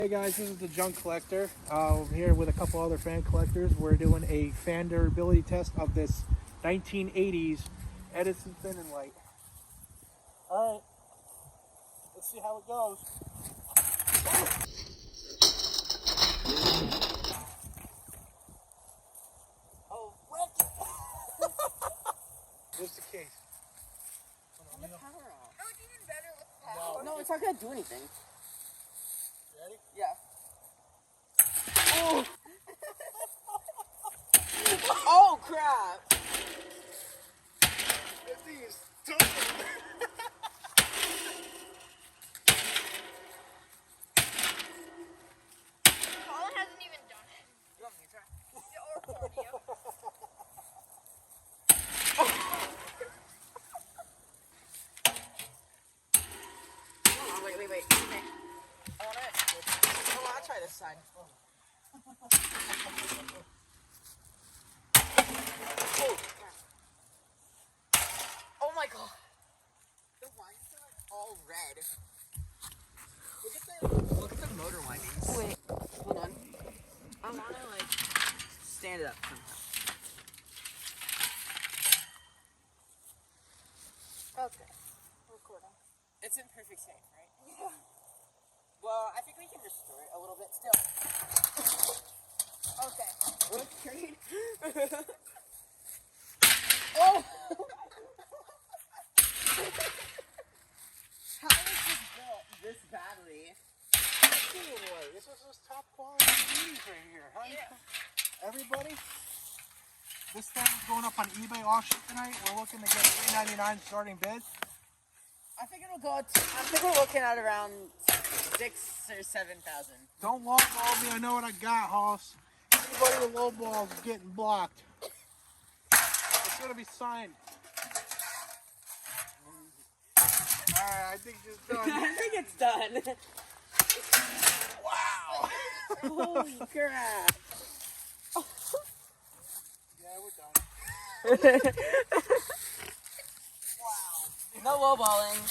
Hey guys, this is the Junk Collector. I'm here with a couple other fan collectors. We're doing a fan durability test of this 1980s Edison Thin and Light. Alright, let's see how it goes. Oh, what? Here's the case. Turn the power off. Oh, it's even better with the power. No, it's not gonna do anything. Ready? Yeah. Oh! Oh crap! This thing is tough. Colin hasn't even done it. You want me to try? Or Claudio. Wait. Okay. I'll try this side. Oh my god. The windings are like all red. Look at the motor windings. Wait, hold on. I wanna like stand it up somehow. Okay. Recording. It's in perfect shape, right? Yeah. Well, I think we can restore it a little bit still. Okay. Look, great. Oh! How is this built this badly? This is just top quality CDs right here. Huh? Yeah. Everybody, this thing's going up on eBay auction tonight. We're looking to get $3.99 starting bid. I think it'll go. I think we're looking at around 6,000 or 7,000. Don't lowball me. I know what I got, Hoss. Anybody with lowballs is getting blocked. It's gonna be signed. Alright, I think it's done. I think it's done. Wow! Holy crap! Yeah, we're done. No lowballing.